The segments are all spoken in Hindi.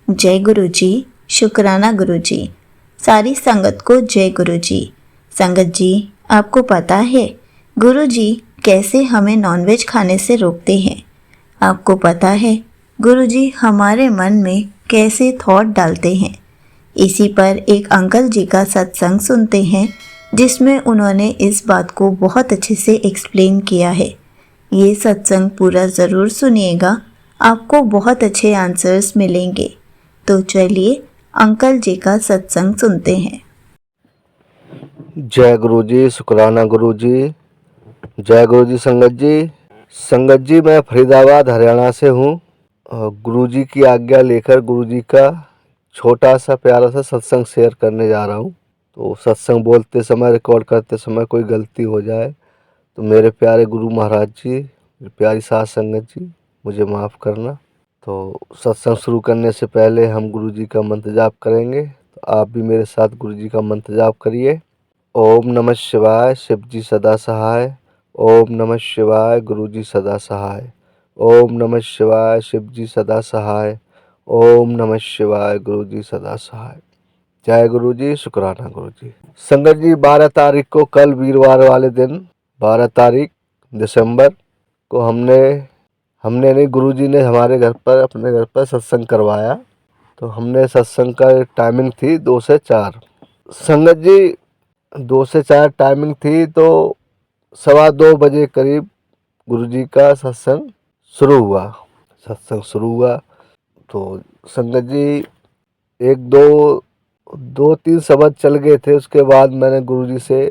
जय गुरु जी। शुक्राना गुरु जी। सारी संगत को जय गुरु जी। संगत जी, आपको पता है गुरु जी कैसे हमें नॉनवेज खाने से रोकते हैं? आपको पता है गुरु जी हमारे मन में कैसे थॉट डालते हैं? इसी पर एक अंकल जी का सत्संग सुनते हैं जिसमें उन्होंने इस बात को बहुत अच्छे से एक्सप्लेन किया है। ये सत्संग पूरा ज़रूर सुनिएगा, आपको बहुत अच्छे आंसर्स मिलेंगे। तो चलिए अंकल जी का सत्संग सुनते हैं। जय गुरु जी। शुक्राना गुरु जी। जय गुरु जी। संगत जी मैं फरीदाबाद हरियाणा से हूँ। गुरु जी की आज्ञा लेकर गुरु जी का छोटा सा प्यारा सा सत्संग शेयर करने जा रहा हूँ। तो सत्संग बोलते समय रिकॉर्ड करते समय कोई गलती हो जाए तो मेरे प्यारे गुरु महाराज जी, प्यारी साथ संगत जी, मुझे माफ़ करना। तो सत्संग शुरू करने से पहले हम गुरु जी का मंत्र जाप करेंगे, तो आप भी मेरे साथ गुरु जी का मंत्र जाप करिए। ओम नमः शिवाय, शिव जी सदा सहाय। ओम नमः शिवाय, गुरु जी सदा सहाय। ओम नमः शिवाय, शिव जी सदा सहाय। ओम नमः शिवाय, गुरु जी सदा सहाय। जय गुरु जी। शुक्राना गुरु जी। संगत जी 12 तारीख को, कल वीरवार वाले दिन 12 तारीख दिसंबर को हमने नहीं, गुरु जी ने हमारे घर पर, अपने घर पर सत्संग करवाया। तो हमने सत्संग का टाइमिंग थी 2 से 4। संगत जी 2 से 4 टाइमिंग थी, तो 2:15 बजे करीब गुरु जी का सत्संग शुरू हुआ। तो संगत जी एक दो तीन शब्द चल गए थे। उसके बाद मैंने गुरु जी से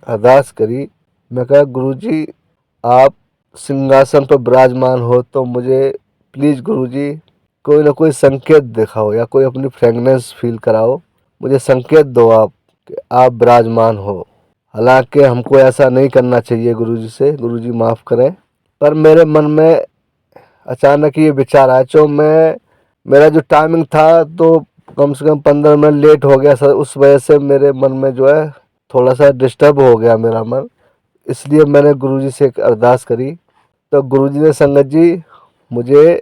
अरदास करी। मैं कहा गुरु जी आप सिंहासन पर विराजमान हो, तो मुझे प्लीज़ गुरु जी कोई ना कोई संकेत दिखाओ या कोई अपनी फ्रेगनेंस फील कराओ, मुझे संकेत दो आप कि आप विराजमान हो। हालांकि हमको ऐसा नहीं करना चाहिए गुरु जी से, गुरु जी माफ़ करें, पर मेरे मन में अचानक ये विचार आया। मेरा जो टाइमिंग था तो कम से कम 15 मिनट लेट हो गया सर। उस वजह से मेरे मन में जो है थोड़ा सा डिस्टर्ब हो गया मेरा मन, इसलिए मैंने गुरुजी से एक अरदास करी। तो गुरुजी ने संगत जी मुझे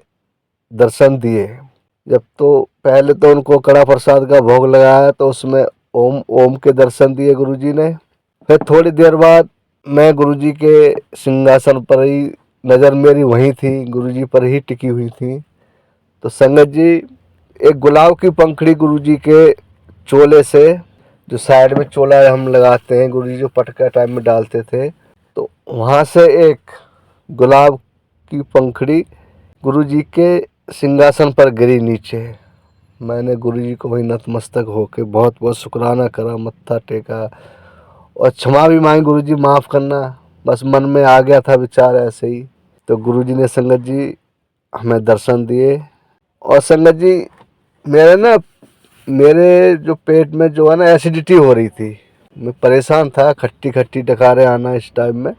दर्शन दिए। जब तो पहले तो उनको कड़ा प्रसाद का भोग लगाया, तो उसमें ओम ओम के दर्शन दिए गुरुजी ने। फिर थोड़ी देर बाद मैं गुरुजी के सिंहासन पर ही, नज़र मेरी वहीं थी, गुरुजी पर ही टिकी हुई थी। तो संगत जी एक गुलाब की पंखड़ी गुरुजी के चोले से, जो साइड में चोला हम लगाते हैं, गुरुजी जो पटका टाइम में डालते थे, तो वहाँ से एक गुलाब की पंखड़ी गुरुजी के सिंहासन पर गिरी नीचे। मैंने गुरुजी को वही नतमस्तक होकर बहुत बहुत शुक्राना करा, मत्था टेका और क्षमा भी मांगी, गुरुजी माफ़ करना। बस मन में आ गया था विचार ऐसे ही। तो गुरुजी ने संगत जी हमें दर्शन दिए। और संगत जी मेरे जो पेट में जो है ना एसिडिटी हो रही थी, मैं परेशान था, खट्टी खट्टी डकारें आना इस टाइम में।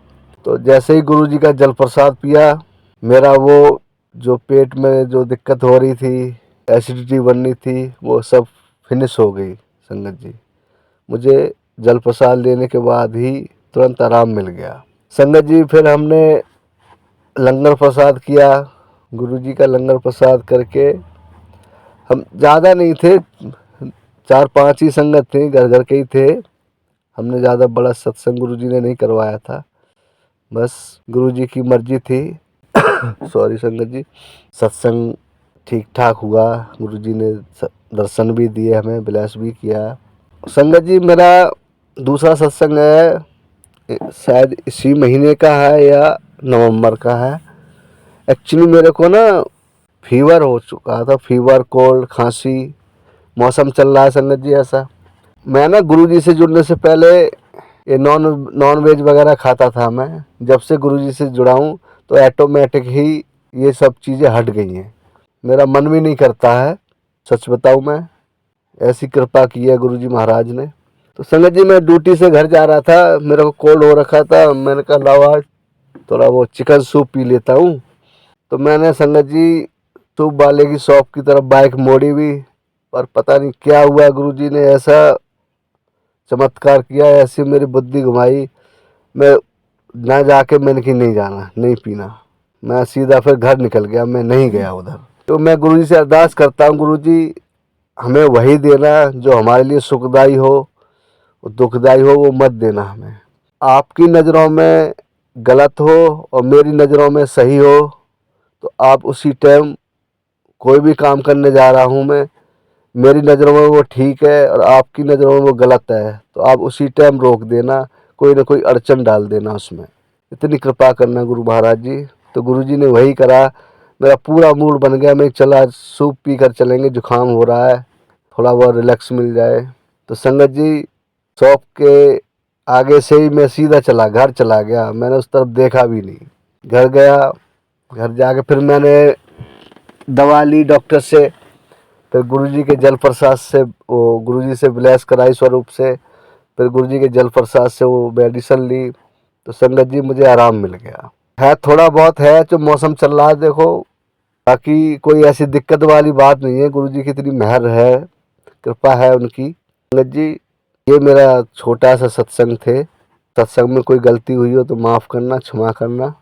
तो जैसे ही गुरुजी का जल प्रसाद पिया, मेरा वो जो पेट में जो दिक्कत हो रही थी, एसिडिटी बननी थी, वो सब फिनिश हो गई। संगत जी मुझे जल प्रसाद लेने के बाद ही तुरंत आराम मिल गया। संगत जी फिर हमने लंगर प्रसाद किया। गुरुजी का लंगर प्रसाद करके, हम ज़्यादा नहीं थे, 4-5 ही संगत थे, घर घर के ही थे। हमने ज़्यादा बड़ा सत्संग गुरुजी ने नहीं करवाया था, बस गुरुजी की मर्जी थी। सॉरी संगत जी। सत्संग ठीक ठाक हुआ, गुरुजी ने दर्शन भी दिए, हमें ब्लेस भी किया। संगत जी मेरा दूसरा सत्संग है, शायद इसी महीने का है या नवंबर का है। एक्चुअली मेरे को ना फीवर हो चुका था, फीवर, कोल्ड, खांसी, मौसम चल रहा है संगत जी ऐसा। मैं ना गुरुजी से जुड़ने से पहले ये नॉन वेज वगैरह खाता था मैं। जब से गुरुजी से जुड़ा हूँ तो ऑटोमेटिक ही ये सब चीज़ें हट गई हैं, मेरा मन भी नहीं करता है। सच बताऊँ मैं, ऐसी कृपा की है गुरुजी महाराज ने। तो संगत जी मैं ड्यूटी से घर जा रहा था, मेरे को कोल्ड हो रखा था। मैंने कहा लाओ आज थोड़ा वो चिकन सूप पी लेता हूँ। तो मैंने संगत जी सूप वाले की शॉप की तरफ बाइक मोड़ी भी, पर पता नहीं क्या हुआ, गुरुजी ने ऐसा चमत्कार किया, ऐसी मेरी बुद्धि घुमाई। मैं ना जाके मैंने कि नहीं जाना, नहीं पीना। मैं सीधा फिर घर निकल गया, मैं नहीं गया उधर। तो मैं गुरुजी से अरदास करता हूँ, गुरुजी हमें वही देना जो हमारे लिए सुखदाई हो, दुखदाई हो वो मत देना हमें। आपकी नज़रों में गलत हो और मेरी नज़रों में सही हो, तो आप उसी टाइम कोई भी काम करने जा रहा हूँ मैं, मेरी नज़रों में वो ठीक है और आपकी नज़रों में वो गलत है, तो आप उसी टाइम रोक देना, कोई ना कोई अड़चन डाल देना उसमें। इतनी कृपा करना गुरु महाराज जी। तो गुरुजी ने वही करा, मेरा पूरा मूड बन गया, मैं चला सूप पी कर चलेंगे, जुकाम हो रहा है, थोड़ा बहुत रिलैक्स मिल जाए। तो संगत जी शॉप के आगे से ही मैं सीधा घर चला गया, मैंने उस तरफ देखा भी नहीं। घर गया, घर जाके फिर मैंने दवा ली डॉक्टर से, फिर गुरुजी के जल प्रसाद से वो गुरुजी से ब्लेस कराई स्वरूप से, फिर गुरुजी के जल प्रसाद से वो मेडिसिन ली। तो संगत जी मुझे आराम मिल गया है, थोड़ा बहुत है जो मौसम चल रहा है देखो, बाकी कोई ऐसी दिक्कत वाली बात नहीं है। गुरुजी की इतनी मेहर है, कृपा है उनकी। संगत जी ये मेरा छोटा सा सत्संग थे, सत्संग में कोई गलती हुई हो तो माफ़ करना, क्षमा करना।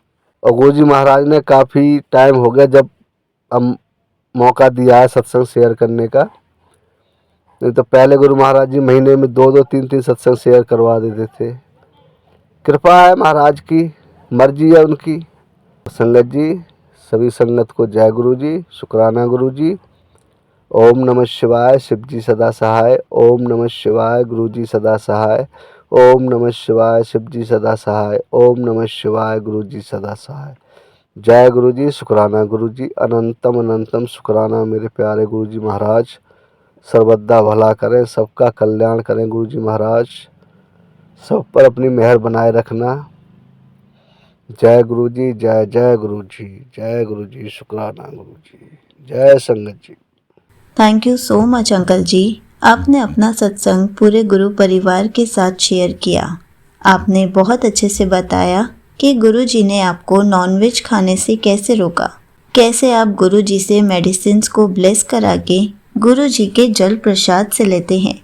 और गुरुजी महाराज ने काफ़ी टाइम हो गया जब हम मौका दिया है सत्संग शेयर करने का, नहीं तो पहले गुरु महाराज जी महीने में 2-2 3-3 सत्संग शेयर करवा देते थे। कृपा है महाराज की, मर्जी है उनकी। संगत जी सभी संगत को जय गुरु जी, शुक्राना गुरु जी। ओम नमः शिवाय, शिव जी सदा सहाय। ओम नमः शिवाय, गुरु जी सदा सहाय। ओम नमः शिवाय, शिव जी सदा सहाय। ओम नमः शिवाय, गुरु जी सदा सहाय। जय गुरु जी, शुक्राना गुरु जी, अनंतम अनंतम शुक्राना मेरे प्यारे गुरु जी महाराज। सर्वदा भला करें, सबका कल्याण करें गुरु जी महाराज, सब पर अपनी मेहर बनाए रखना। जय गुरु जी, जय जय गुरु जी, जय गुरु जी, शुक्राना गुरु जी, जय संगत जी। Thank you so much uncle जी। आपने अपना सत्संग पूरे गुरु परिवार के साथ शेयर किया। आपने बहुत अच्छे से बताया कि गुरु जी ने आपको नॉनवेज खाने से कैसे रोका, कैसे आप गुरु जी से मेडिसिन्स को ब्लेस करा के गुरु जी के जल प्रसाद से लेते हैं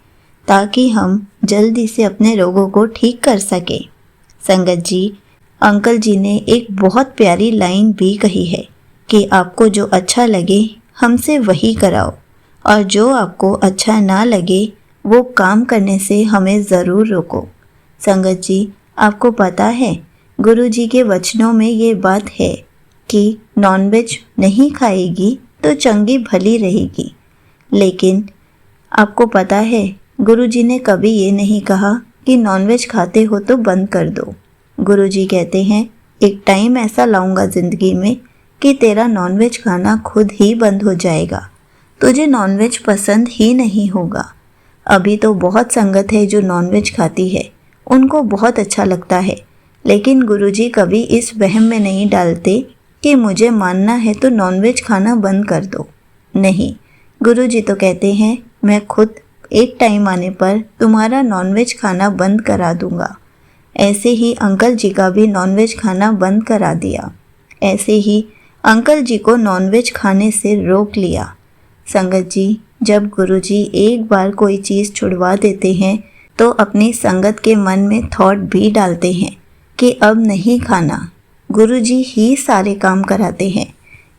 ताकि हम जल्दी से अपने रोगों को ठीक कर सके। संगत जी, अंकल जी ने एक बहुत प्यारी लाइन भी कही है कि आपको जो अच्छा लगे हमसे वही कराओ, और जो आपको अच्छा ना लगे वो काम करने से हमें ज़रूर रोको। संगत जी, आपको पता है गुरु जी के वचनों में ये बात है कि नॉनवेज नहीं खाएगी तो चंगी भली रहेगी, लेकिन आपको पता है गुरुजी ने कभी ये नहीं कहा कि नॉनवेज खाते हो तो बंद कर दो। गुरुजी कहते हैं एक टाइम ऐसा लाऊंगा ज़िंदगी में कि तेरा नॉनवेज खाना खुद ही बंद हो जाएगा, तुझे नॉनवेज पसंद ही नहीं होगा। अभी तो बहुत संगत है जो नॉनवेज खाती है, उनको बहुत अच्छा लगता है, लेकिन गुरुजी कभी इस वहम में नहीं डालते कि मुझे मानना है तो नॉनवेज खाना बंद कर दो। नहीं, गुरुजी तो कहते हैं मैं खुद एक टाइम आने पर तुम्हारा नॉनवेज खाना बंद करा दूंगा। ऐसे ही अंकल जी का भी नॉनवेज खाना बंद करा दिया। ऐसे ही अंकल जी को नॉनवेज खाने से रोक लिया। संगत जी, जब गुरुजी एक बार कोई चीज़ छुड़वा देते हैं तो अपनी संगत के मन में थॉट भी डालते हैं कि अब नहीं खाना। गुरुजी ही सारे काम कराते हैं,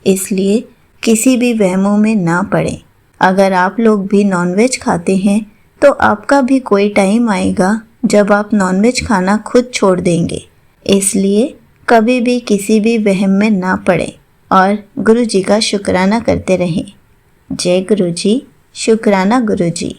इसलिए किसी भी वहमों में ना पड़े। अगर आप लोग भी नॉनवेज खाते हैं तो आपका भी कोई टाइम आएगा जब आप नॉनवेज खाना खुद छोड़ देंगे। इसलिए कभी भी किसी भी वहम में ना पड़े और गुरु जी का शुक्राना करते रहें। जय गुरु जी, शुक्राना गुरु जी।